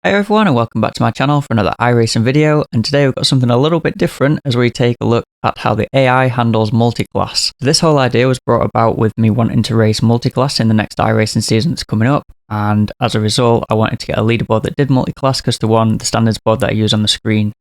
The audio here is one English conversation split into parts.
Hey everyone, and welcome back to my channel for another iRacing video, and today we've got something a little bit different as we take a look at how the AI handles multiclass. This whole idea was brought about with me wanting to race multiclass in the next iRacing season that's coming up, and as a result I wanted to get a leaderboard that did multiclass because the standards board that I use on the screen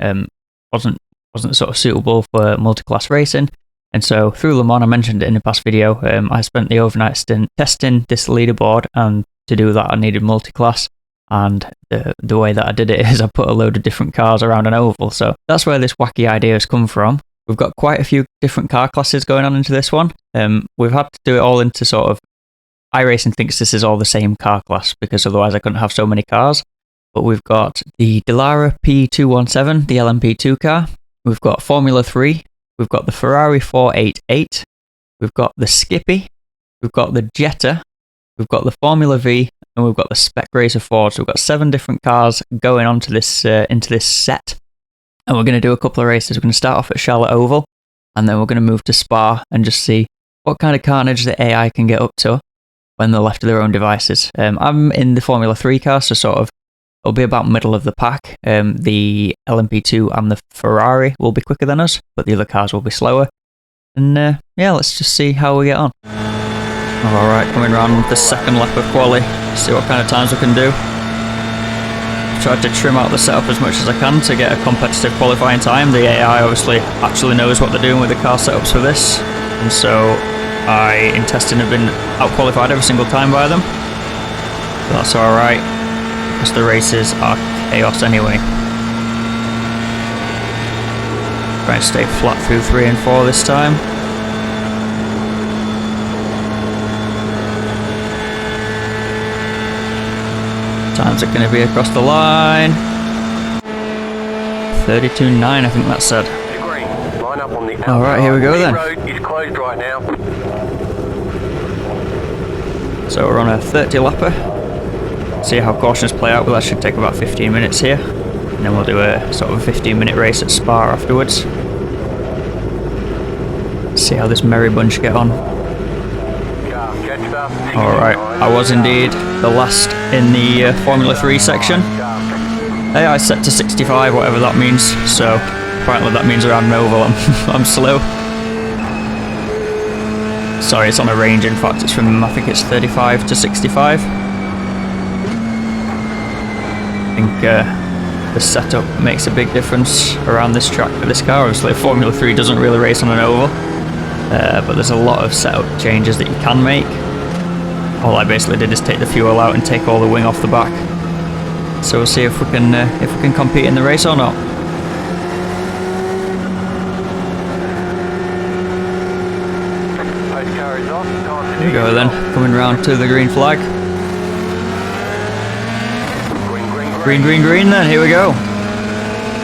wasn't sort of suitable for multiclass racing. And so through Le Mans, I mentioned it in the past video, I spent the overnight stint testing this leaderboard, and to do that I needed multiclass. And the way that I did it is I put a load of different cars around an oval. So that's where this wacky idea has come from. We've got quite a few different car classes going on into this one. We've had to do it all into sort of, iRacing thinks this is all the same car class because otherwise I couldn't have so many cars. But we've got the Dallara P217, the LMP2 car. We've got Formula 3. We've got the Ferrari 488. We've got the Skippy. We've got the Jetta. We've got the Formula V, and we've got the Spec Racer Ford. So we've got 7 different cars going onto this into this set, and we're going to do a couple of races. We're going to start off at Charlotte Oval, and then we're going to move to Spa and just see what kind of carnage the AI can get up to when they're left to their own devices. I'm in the Formula 3 car, so sort of it'll be about middle of the pack. The LMP2 and the Ferrari will be quicker than us, but the other cars will be slower. And yeah, let's just see how we get on. Alright, coming around the second lap of quali, see what kind of times we can do. Tried to trim out the setup as much as I can to get a competitive qualifying time. The AI obviously actually knows what they're doing with the car setups for this, and so I, in testing, have been out-qualified every single time by them. But that's alright, because the races are chaos anyway. Trying to stay flat through 3 and 4 this time. Times are going to be across the line. 32.9, I think that said. Alright, here we go then. So we're on a 30 lapper. See how cautions play out, but that should take about 15 minutes here. And then we'll do a sort of a 15-minute race at Spa afterwards. See how this merry bunch get on. Alright, I was indeed the last in the Formula 3 section. AI set to 65, whatever that means, so apparently that means around an oval I'm slow. Sorry, it's on a range, in fact it's from, I think it's 35 to 65. I think the setup makes a big difference around this track for this car. Obviously Formula 3 doesn't really race on an oval, but there's a lot of setup changes that you can make. All I basically did is take the fuel out and take all the wing off the back. So we'll see if we can compete in the race or not. Here we go then, coming round to the green flag. Green, green, green then, here we go.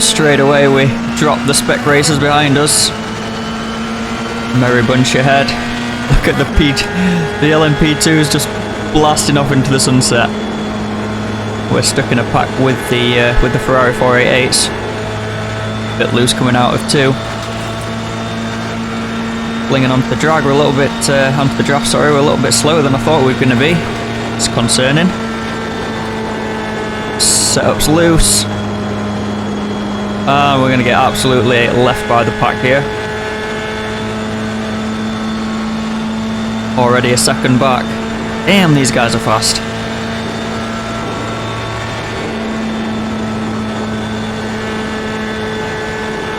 Straight away we drop the Spec Racers behind us. Merry bunch ahead. Look at the LMP2 is just blasting off into the sunset. We're stuck in a pack with the Ferrari 488s. Bit loose coming out of 2. Flinging onto the drag, we're a little bit onto the draft. Sorry, we're a little bit slower than I thought we were going to be. It's concerning. Setup's loose. We're going to get absolutely left by the pack here. Already a second back. Damn, these guys are fast.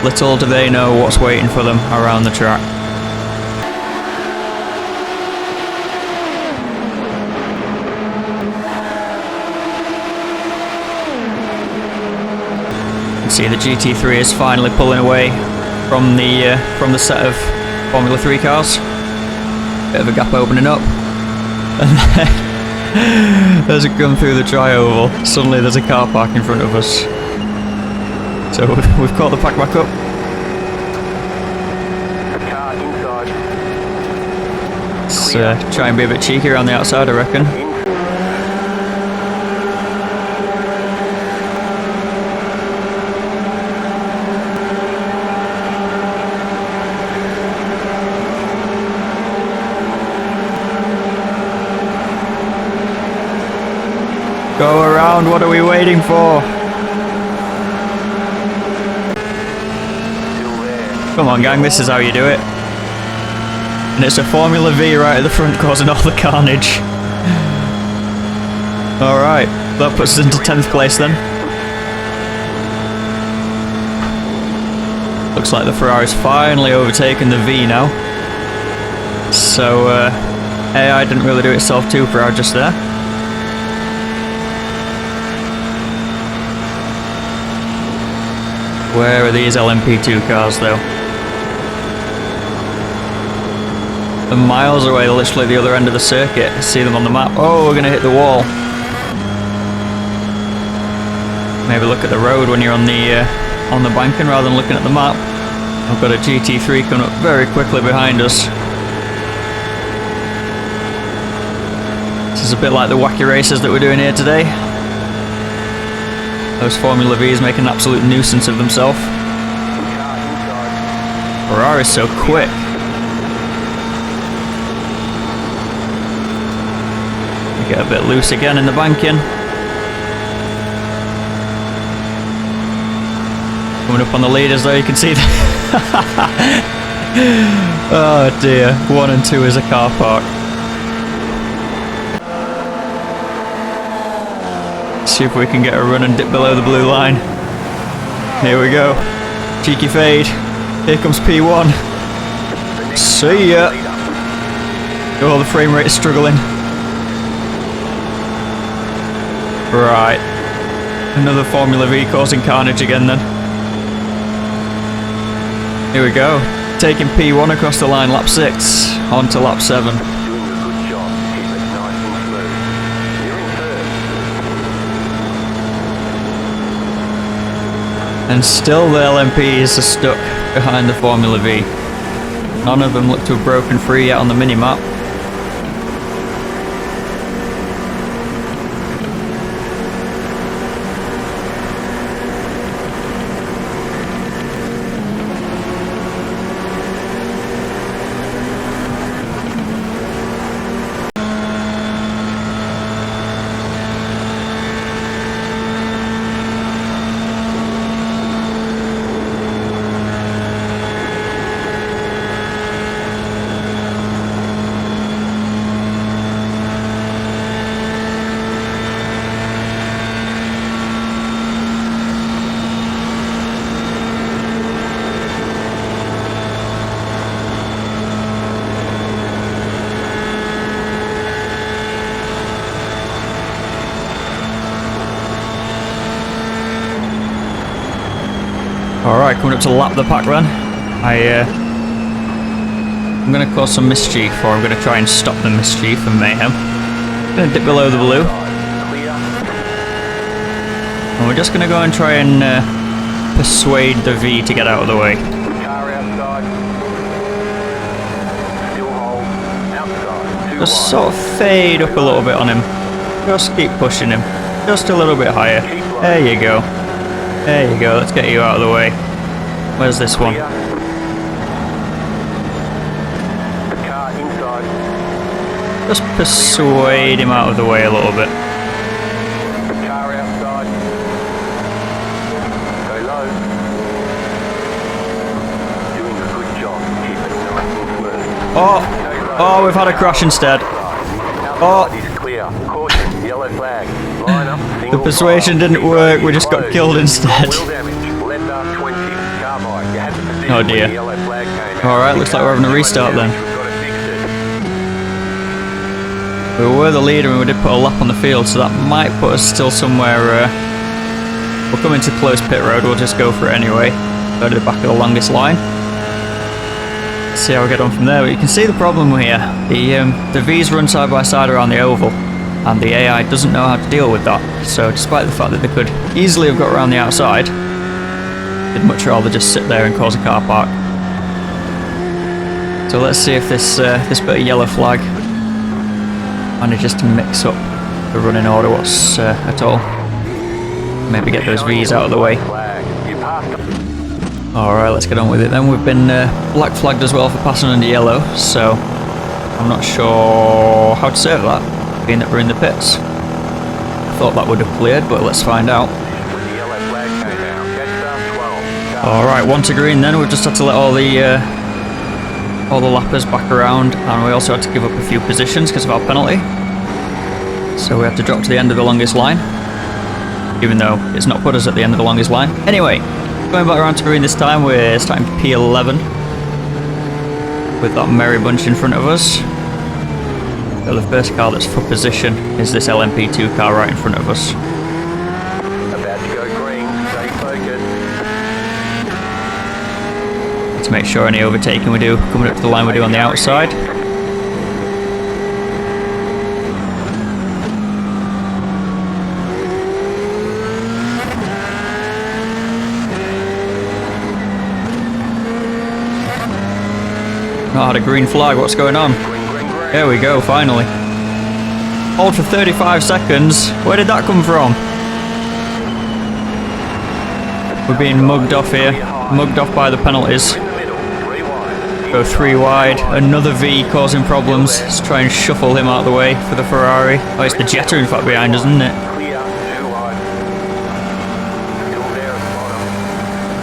Little do they know what's waiting for them around the track. You can see the GT3 is finally pulling away from the set of Formula 3 cars. Bit of a gap opening up, and then as it comes through the tri-oval, suddenly there's a car park in front of us. So we've caught the pack back up. Let's try and be a bit cheeky around the outside, I reckon. Go around What are we waiting for? Come on, gang, this is how you do it. And it's a Formula V right at the front causing all the carnage. Alright, that puts us into 10th place then. Looks like the Ferrari's finally overtaken the V now. So, AI didn't really do itself too proud just there. Where are these LMP2 cars though? They're miles away, literally the other end of the circuit. See them on the map. Oh, we're gonna hit the wall. Maybe look at the road when you're on the banking rather than looking at the map. I've got a GT3 coming up very quickly behind us. This is a bit like the wacky races that we're doing here today. Those Formula V's make an absolute nuisance of themselves. Ferrari's so quick. We get a bit loose again in the banking. Coming up on the leaders though, you can see oh dear, 1 and 2 is a car park. See if we can get a run and dip below the blue line. Here we go. Cheeky fade. Here comes P1. See ya. Oh, the frame rate is struggling. Right. Another Formula V causing carnage again then. Here we go. Taking P1 across the line, lap 6. On to lap 7. And still the LMPs are stuck behind the Formula V. None of them look to have broken free yet on the mini-map. Alright, coming up to lap the pack then. I'm going to cause some mischief, or I'm going to try and stop the mischief and mayhem. I'm going to dip below the blue. And we're just going to go and try and persuade the V to get out of the way. Just sort of fade up a little bit on him. Just keep pushing him. Just a little bit higher. There you go. There you go, let's get you out of the way. Where's this one? Just persuade him out of the way a little bit. Oh! Oh, we've had a crash instead. Oh! The persuasion didn't work, we just got killed instead. Oh dear. Alright, looks like we're having a restart then. We were the leader and we did put a lap on the field, so that might put us still somewhere. We're coming to close pit road, we'll just go for it anyway. Go to the back of the longest line. See how we get on from there, but you can see the problem here. The V's run side by side around the oval, and the AI doesn't know how to deal with that. So despite the fact that they could easily have got around the outside, they'd much rather just sit there and cause a car park. So let's see if this bit of yellow flag manages to mix up the running order at all. Maybe get those V's out of the way. Alright, let's get on with it then. We've been black flagged as well for passing under yellow, so I'm not sure how to serve that, being that we're in the pits. I thought that would have cleared, but let's find out. Alright, 1 to green then. We've just had to let all the lappers back around, and we also had to give up a few positions because of our penalty. So we have to drop to the end of the longest line, even though it's not put us at the end of the longest line. Anyway, going back around to green this time, we're starting P11 with that merry bunch in front of us. So the first car that's for position is this LMP2 car right in front of us. About to go green, stay focused. To make sure any overtaking we do coming up to the line we do on the outside. Not had a green flag, what's going on? There we go, finally. Hold for 35 seconds. Where did that come from? We're being mugged off here. Mugged off by the penalties. Go 3 wide. Another V causing problems. Let's try and shuffle him out of the way for the Ferrari. Oh, it's the Jetta in fact behind us, isn't it?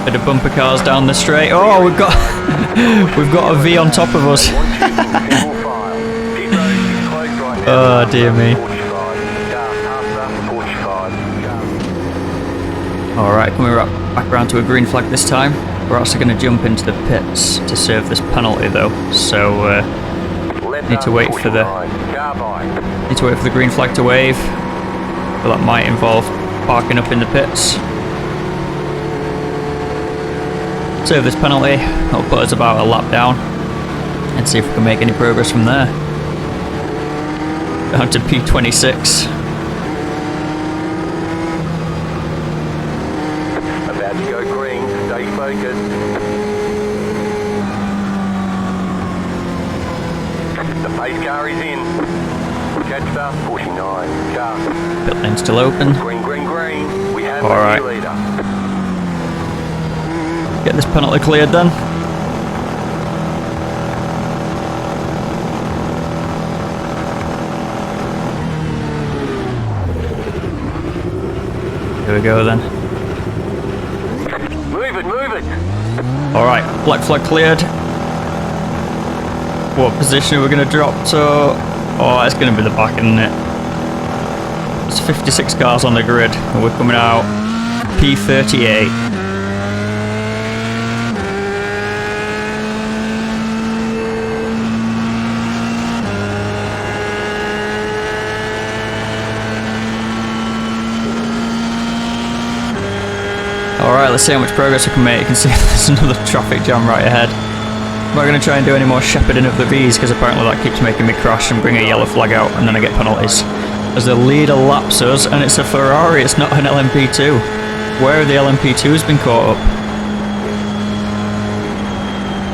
Bit of bumper cars down the straight. Oh, we've got we've got a V on top of us. Oh dear me. Alright, coming back around to a green flag this time. We're also going to jump into the pits to serve this penalty though, so need to wait for the green flag to wave. But that might involve parking up in the pits. Serve this penalty, that'll put us about a lap down and see if we can make any progress from there. Down to P26. About to go green, stay focused. The pace car is in. Catch up, pushing 9, car. Pit lane still open. Green, green, green. We have All right. a leader. Get this penalty cleared then. Here we go then. Move it, move it. Alright, black flag cleared. What position are we going to drop to? Oh, it's going to be the back, isn't it? There's 56 cars on the grid, and we're coming out P38. Alright, let's see how much progress we can make. You can see there's another traffic jam right ahead. I'm not going to try and do any more shepherding of the V's because apparently that keeps making me crash and bring a yellow flag out and then I get penalties. As the leader laps us, and it's a Ferrari, it's not an LMP2. Where have the LMP2s been caught up?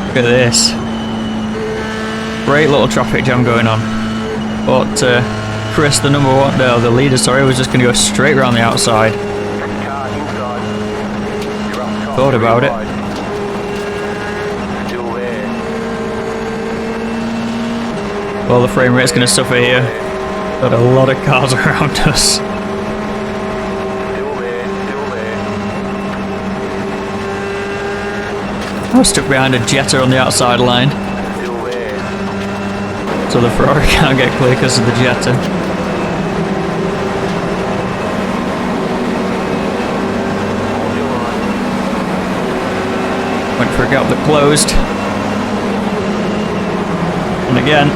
Look at this. Great little traffic jam going on. But Chris, the leader, was just going to go straight around the outside. Thought about it. Well, the frame rate's going to suffer here. Got a lot of cars around us. I was stuck behind a Jetta on the outside line. So the Ferrari can't get clear because of the Jetta. Went for a gap that closed. And again.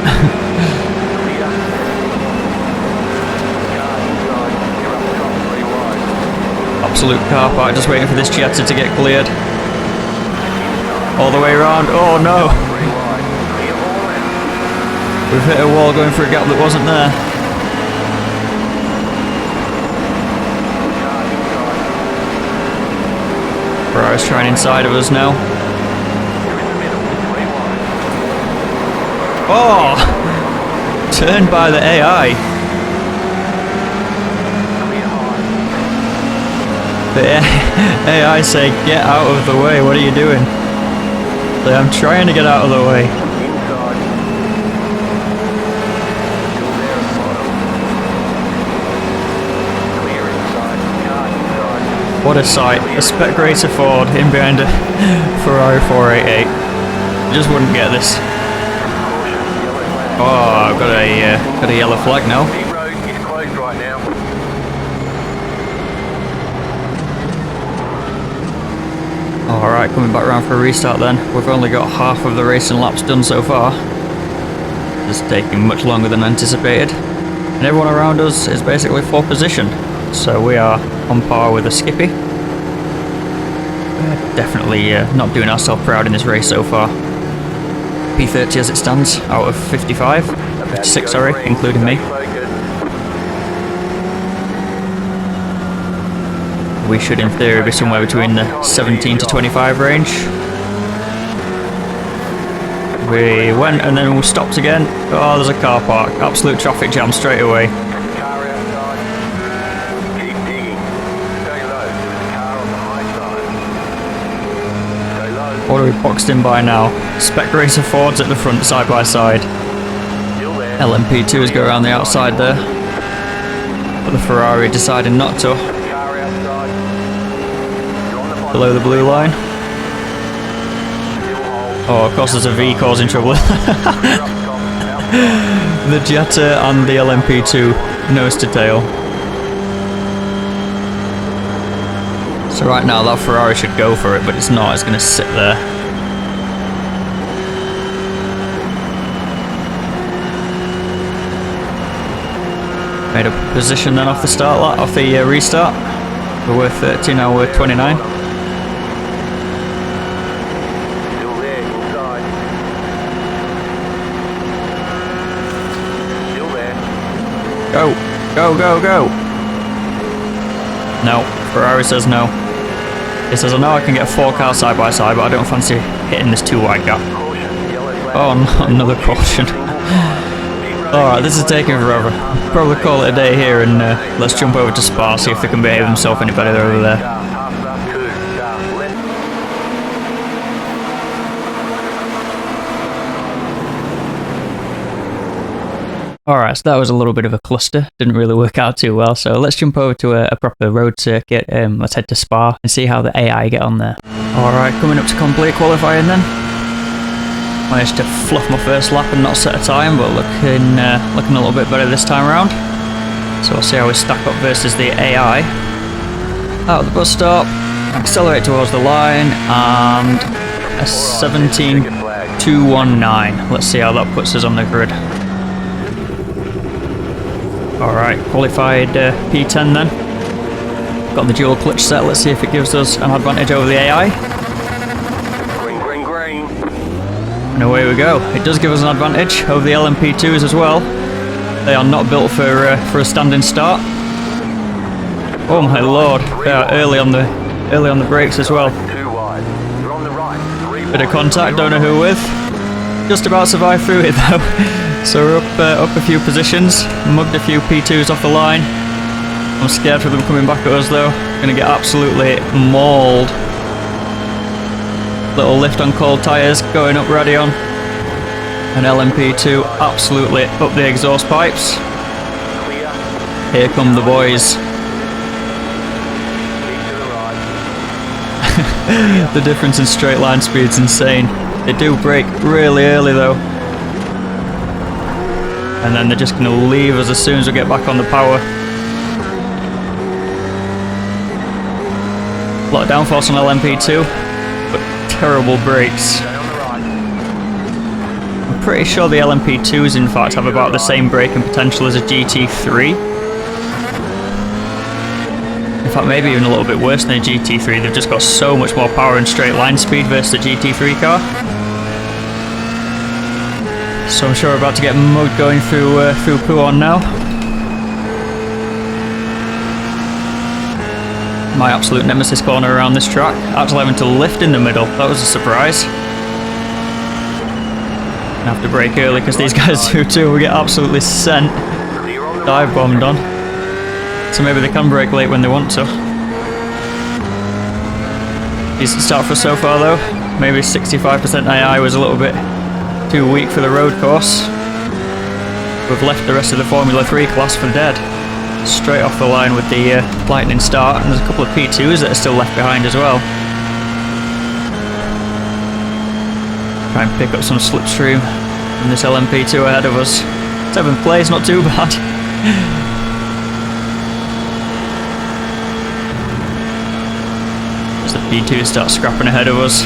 Absolute car park, just waiting for this Jetta to get cleared. All the way around. Oh no! We've hit a wall going for a gap that wasn't there. Ferrari's trying inside of us now. Oh! Turned by the AI. The AI say, get out of the way, what are you doing? So I'm trying to get out of the way. What a sight. A spec racer Ford in behind a Ferrari 488. Just wouldn't get this. Oh, I've got a yellow flag now. Pit road is closed right now. Alright, coming back around for a restart then. We've only got half of the racing laps done so far. It's taking much longer than anticipated. And everyone around us is basically for position. So we are on par with a Skippy. Definitely not doing ourselves proud in this race so far. P30 as it stands, out of 55. 56, sorry, including me. We should in theory be somewhere between the 17 to 25 range. We went and then we stopped again. Oh, there's a car park. Absolute traffic jam straight away. Car outside. Keep digging. Stay low. There's a car on the high side. Stay low. What are we boxed in by now? Spec Racer Fords at the front, side by side. Still there. LMP2s go around the outside there. But the Ferrari decided not to. Car outside. You're on the bottom. Below the blue line. Oh, of course there's a V causing trouble. The Jetta and the LMP2, nose to tail. So right now that Ferrari should go for it, but it's not, it's going to sit there. Made a position then off the start lot, off the restart. We were 30, now we're 29. Still there, inside. Still there. Go, go, go, go. No, Ferrari says no. It says I know I can get 4 cars side by side, but I don't fancy hitting this too wide gap. Caution, yellow flag. Oh, no, another caution. Alright, this is taking forever. Probably call it a day here and let's jump over to Spa, see if they can behave themselves any better over there. Alright, so that was a little bit of a cluster. Didn't really work out too well, so let's jump over to a proper road circuit. Let's head to Spa and see how the AI get on there. Alright, coming up to complete qualifying then. Managed to fluff my first lap and not set a time, but looking a little bit better this time around. So we'll see how we stack up versus the AI. Out of the bus stop, accelerate towards the line, and a 17.219. Let's see how that puts us on the grid. Alright, qualified P10 then. Got the dual clutch set, let's see if it gives us an advantage over the AI. And away we go. It does give us an advantage over the LMP2s as well. They are not built for a standing start. Oh my lord, they are early on the brakes as well. Bit of contact, don't know who with. Just about survived through it though. So we're up a few positions, mugged a few P2s off the line. I'm scared for them coming back at us though. Gonna get absolutely mauled. Little lift on cold tyres, going up Radion. And LMP2 absolutely up the exhaust pipes. Here come the boys. The difference in straight line speed's insane. They do brake really early though. And then they're just going to leave us as soon as we get back on the power. A lot of downforce on LMP2, but terrible brakes. I'm pretty sure the LMP2s in fact have about the same braking potential as a GT3. In fact, maybe even a little bit worse than a GT3. They've just got so much more power and straight line speed versus the GT3 car. So I'm sure we're about to get mugged going through Pouhon now. My absolute nemesis corner around this track. Actually having to lift in the middle. That was a surprise. I have to brake early because these guys do too. We get absolutely sent. Dive bombed on. So maybe they can brake late when they want to. Decent start for us so far though. Maybe 65% AI was a little bit too weak for the road course. We've left the rest of the Formula 3 class for dead. straight off the line with the lightning start, and there's a couple of P2s that are still left behind as well. Try and pick up some slipstream from this LMP2 ahead of us. 7th place, not too bad. As the P2s start scrapping ahead of us.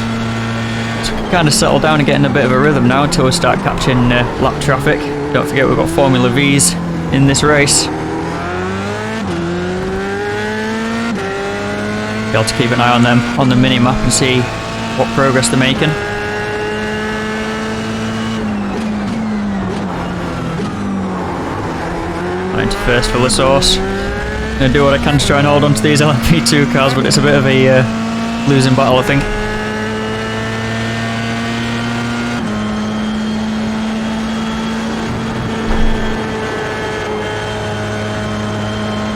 So we kind of settle down and get in a bit of a rhythm now until we start catching lap traffic. Don't forget we've got Formula V's in this race. Be able to keep an eye on them on the mini-map and see what progress they're making. Into first for the source. I'm going to do what I can to try and hold on to these LMP2 cars, but it's a bit of a losing battle, I think.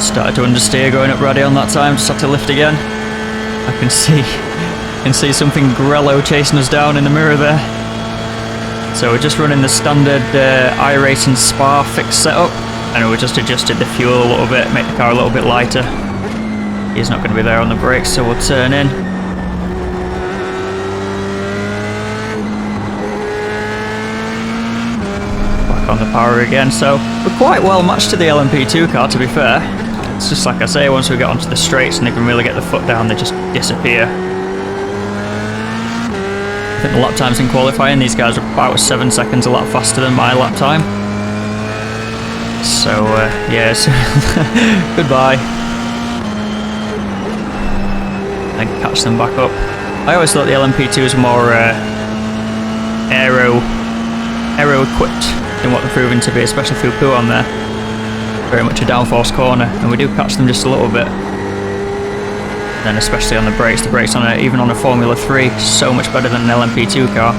Started to understeer going up Radion that time, just had to lift again. I can see something Grello chasing us down in the mirror there. So we're just running the standard iRacing Spa fixed setup. And we just adjusted the fuel a little bit, make the car a little bit lighter. He's not going to be there on the brakes, so we'll turn in. Back on the power again, so we're quite well matched to the LMP2 car, to be fair. It's just like I say, once we get onto the straights and they can really get the foot down, they just disappear. I think the lap times in qualifying, these guys are about 7 seconds a lap faster than my lap time. So, yes, goodbye. And catch them back up. I always thought the LMP2 was more aero equipped than what they're proving to be, especially through Puon there. Very much a downforce corner, and we do catch them just a little bit. And then especially on the brakes on even on a Formula 3, so much better than an LMP2 car.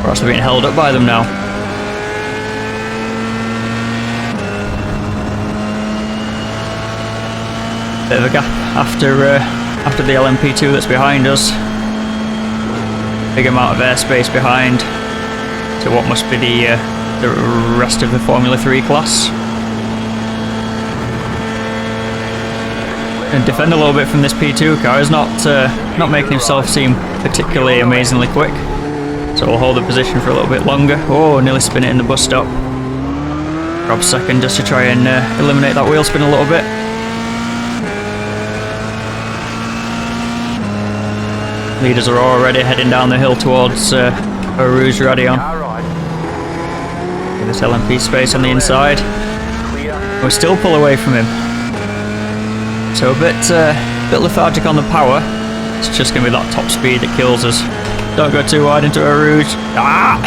We're actually being held up by them now. Bit of a gap after the LMP2 that's behind us. Big amount of airspace behind to what must be the rest of the Formula 3 class. And defend a little bit from this P2 car. Is not making himself seem particularly amazingly quick. So we'll hold the position for a little bit longer. Oh, nearly spin it in the bus stop. Grab second just to try and eliminate that wheel spin a little bit. Leaders are already heading down the hill towards Rouge Radion. This LMP space on the inside. We still pull away from him. So a bit lethargic on the power. It's just going to be that top speed that kills us. Don't go too wide into a Rouge. Ah!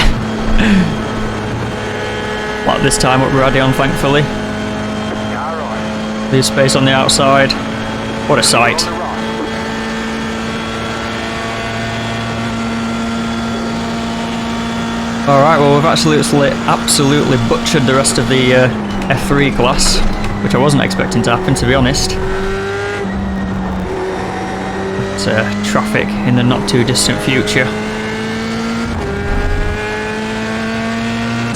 Like this time up Radion, thankfully. Leave space on the outside. What a sight. Alright, well we've absolutely butchered the rest of the F3 class, which I wasn't expecting to happen, to be honest. But, traffic in the not too distant future.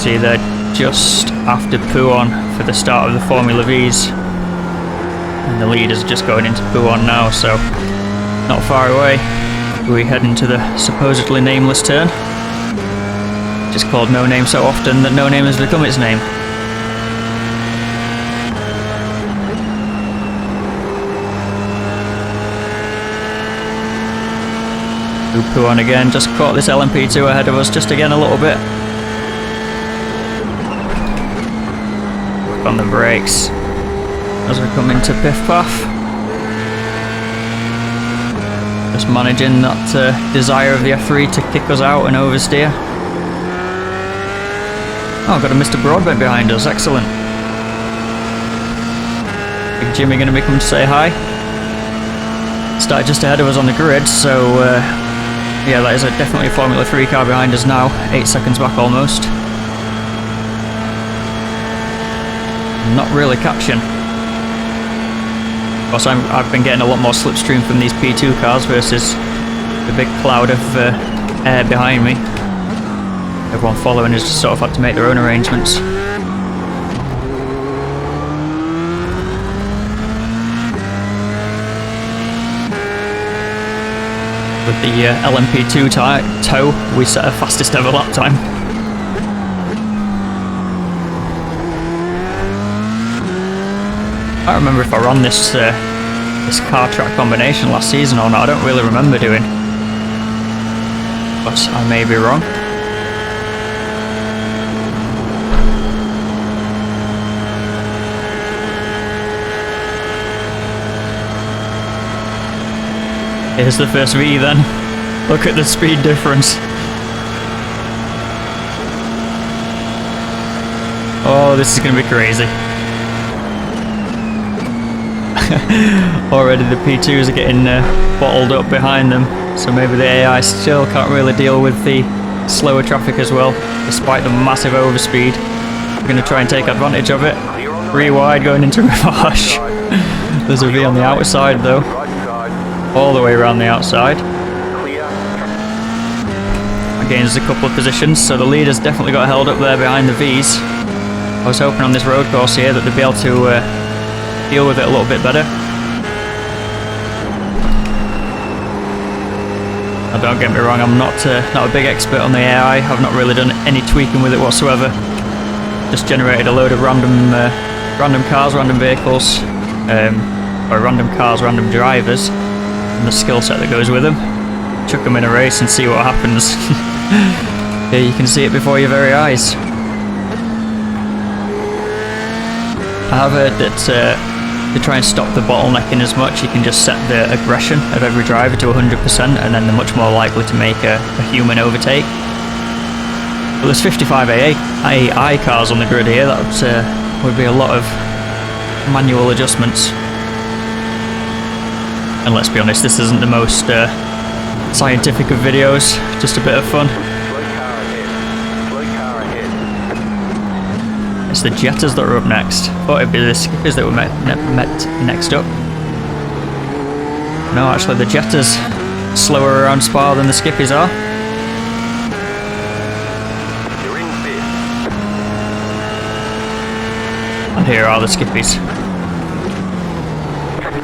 See, they're just after Puon for the start of the Formula V's. And the leaders are just going into Puon now, so not far away. We head into the supposedly nameless turn. Just called No Name so often that No Name has become its name. Puon again, just caught this LMP2 ahead of us just again a little bit. Work on the brakes as we come into Piff Paff. Just managing that desire of the F3 to kick us out and oversteer. Oh, got a Mr. Broadbent behind us, excellent. Big Jimmy going to be coming to say hi. Started just ahead of us on the grid, so yeah, that is definitely a Formula 3 car behind us now, 8 seconds back almost. Not really catching. Of course, I've been getting a lot more slipstream from these P2 cars versus the big cloud of air behind me. Everyone following has just sort of had to make their own arrangements. With the LMP2 tow, we set a fastest ever lap time. I can't remember if I ran this this car track combination last season or not. I don't really remember doing, but I may be wrong. Here's the first V then. Look at the speed difference. Oh, this is going to be crazy. Already the P2s are getting bottled up behind them, so maybe the AI still can't really deal with the slower traffic as well, despite the massive overspeed. We're going to try and take advantage of it. 3 wide going into reverse. There's a V on the outside though. All the way around the outside. Gains a couple of positions, so the leader's definitely got held up there behind the V's. I was hoping on this road course here that they'd be able to deal with it a little bit better. Now don't get me wrong, I'm not a big expert on the AI. I've not really done any tweaking with it whatsoever. Just generated a load of random cars, random vehicles, or random cars, random drivers, and the skill set that goes with them. Chuck them in a race and see what happens. Here you can see it before your very eyes. I have heard that to try and stop the bottlenecking as much, you can just set the aggression of every driver to 100%, and then they're much more likely to make a human overtake. But there's 55 AI cars on the grid here. That would be a lot of manual adjustments. And let's be honest, this isn't the most scientific of videos, just a bit of fun. It's the Jettas that are up next. Thought it'd be the Skippers that were met next up. No, actually the Jettas slower around Spa than the Skippies are. And here are the Skippies.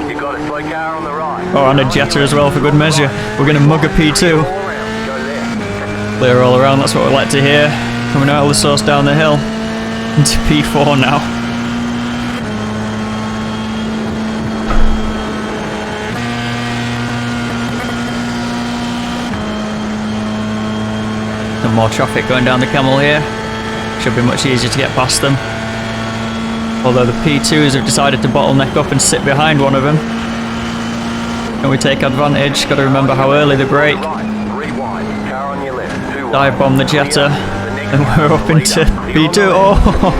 You got a slow car on the right. Oh, and a Jetta as well for good measure. We're going to mug a P2. Clear all around, that's what we like to hear. Coming out of the source down the hill. Into P4 now. Some more traffic going down the Camel here. Should be much easier to get past them. Although the P2s have decided to bottleneck up and sit behind one of them. Can we take advantage? Got to remember how early they brake. Dive bomb the Jetta. And we're up into P2. Oh!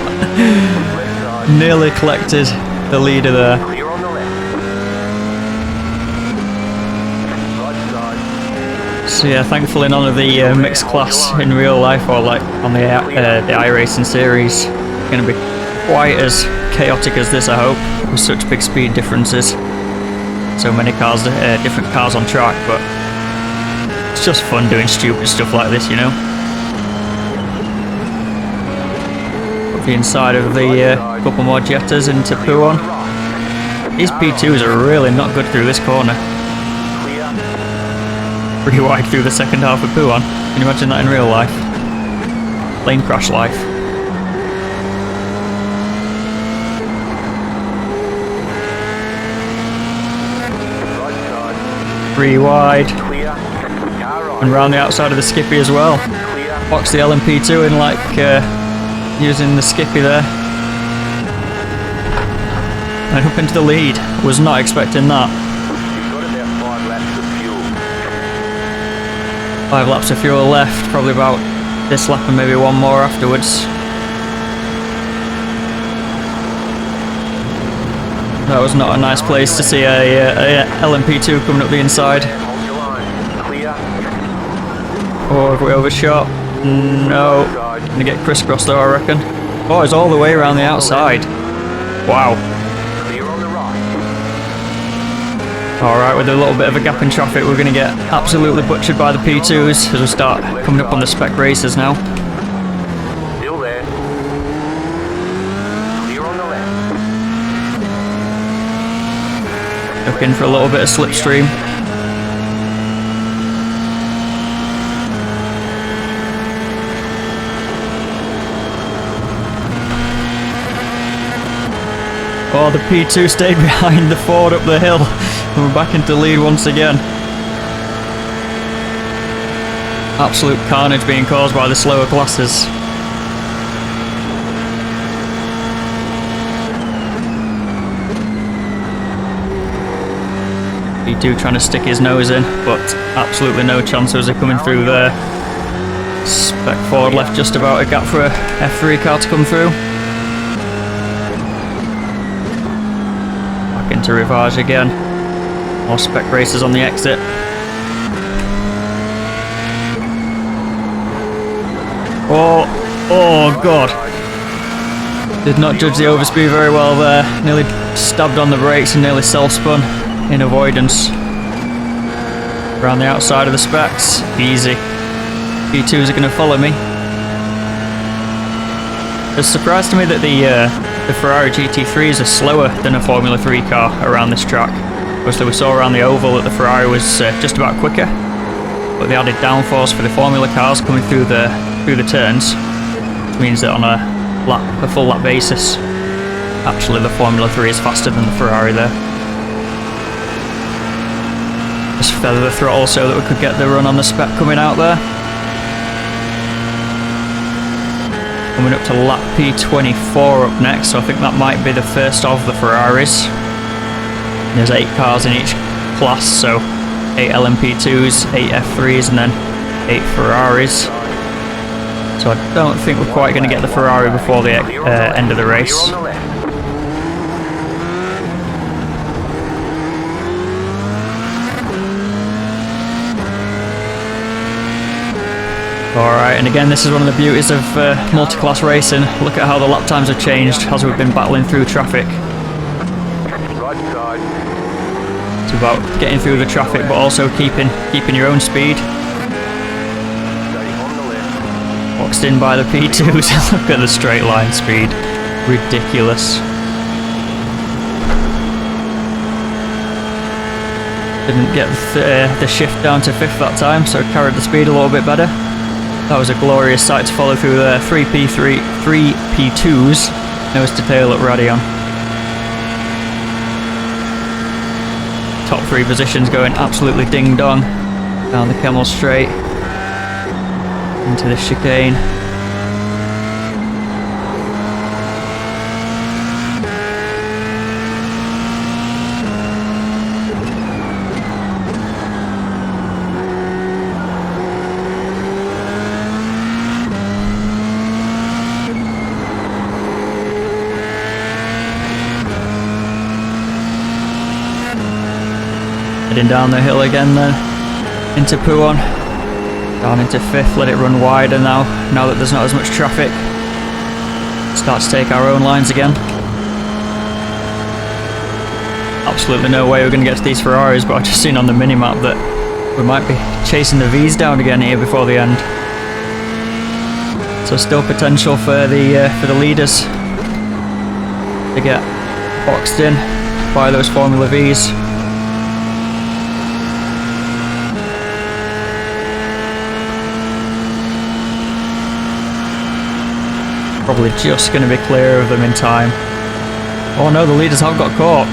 Nearly collected the leader there. So yeah, thankfully none of the mixed class in real life, or like on the iRacing series, going to be quite as chaotic as this, I hope, with such big speed differences. So many cars, different cars on track, but it's just fun doing stupid stuff like this, you know. The inside of the couple more Jettas into Puon. These P2s are really not good through this corner. Pretty wide through the second half of Puon. Can you imagine that in real life? Plane crash life. Pretty wide. And round the outside of the Skippy as well. Box the LMP2 in like using the Skippy there. And up into the lead. Was not expecting that. 5 laps of fuel left. Probably about this lap and maybe one more afterwards. That was not a nice place to see a LMP2 coming up the inside. Oh, have we overshot? No. Gonna get crisscrossed though, I reckon. Oh, it's all the way around the outside. Wow. Alright, with a little bit of a gap in traffic, we're gonna get absolutely butchered by the P2s as we start coming up on the spec races now. Looking for a little bit of slipstream. Oh, the P2 stayed behind the Ford up the hill. We're back into lead once again. Absolute carnage being caused by the slower classes. P2 trying to stick his nose in, but absolutely no chance of us coming through there. Spec Ford left just about a gap for a F3 car to come through. Back into Rivage again. More spec racers on the exit. Oh god. Did not judge the overspeed very well there. Nearly stabbed on the brakes and nearly self-spun in avoidance. Around the outside of the specs. Easy. P2s are going to follow me. It's a surprise to me that the Ferrari GT3s are slower than a Formula 3 car around this track. Obviously we saw around the oval that the Ferrari was just about quicker, but the added downforce for the Formula cars coming through the turns, which means that on a full lap basis, actually the Formula 3 is faster than the Ferrari there. Just feather the throttle so that we could get the run on the spec coming out there. Coming up to lap P24 up next, so I think that might be the first of the Ferraris. There's 8 cars in each class, so 8 LMP2s, 8 F3s, and then 8 Ferraris. So I don't think we're quite going to get the Ferrari before the end of the race. Alright, and again, this is one of the beauties of multi-class racing. Look at how the lap times have changed as we've been battling through traffic. It's about getting through the traffic, but also keeping your own speed. Boxed in by the P2s. Look at the straight line speed. Ridiculous. Didn't get the shift down to 5th that time, so carried the speed a little bit better. That was a glorious sight to follow through there. 3 P2s, nose to tail at Radeon. Top 3 positions going absolutely ding dong down the Kemmel Straight into the chicane. Heading down the hill again then, into Pouon, down into 5th, let it run wider now that there's not as much traffic. Start to take our own lines again. Absolutely no way we're going to get to these Ferraris, but I've just seen on the minimap that we might be chasing the V's down again here before the end. So still potential for the leaders to get boxed in by those Formula V's. Probably just going to be clear of them in time. Oh no, the leaders have got caught.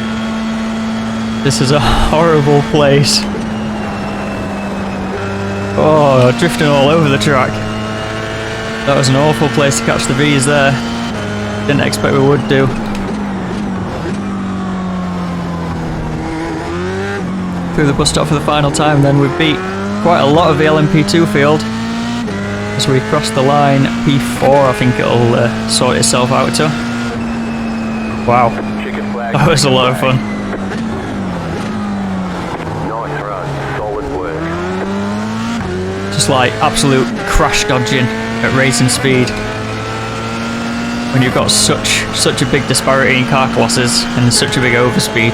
This is a horrible place. Oh, drifting all over the track. That was an awful place to catch the V's there. Didn't expect we would do. Through the bus stop for the final time, then we beat quite a lot of the LMP2 field. As we cross the line, P4, I think it'll sort itself out to. Wow, that was a lot of fun. Nice run, solid work. Just like absolute crash dodging at racing speed. When you've got such a big disparity in car classes and there's such a big overspeed.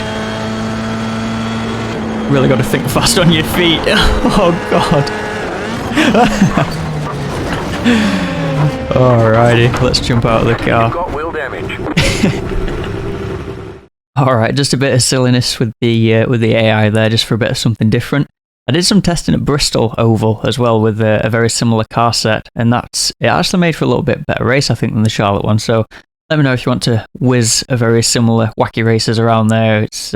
Really got to think fast on your feet. Oh god. Alrighty, let's jump out of the car. Got wheel damage. Alright, just a bit of silliness with the AI there, just for a bit of something different. I did some testing at Bristol Oval as well with a very similar car set, and it actually made for a little bit better race, I think, than the Charlotte one. So let me know if you want to whiz a very similar wacky races around there. It's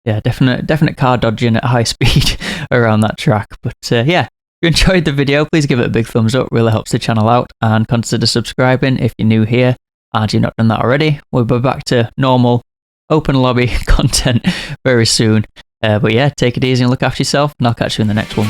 definite car dodging at high speed around that track. But yeah, if you enjoyed the video, please give it a big thumbs up. Really helps the channel out, and consider subscribing if you're new here and you've not done that already. We'll be back to normal open lobby content very soon. But yeah, take it easy and look after yourself, and I'll catch you in the next one.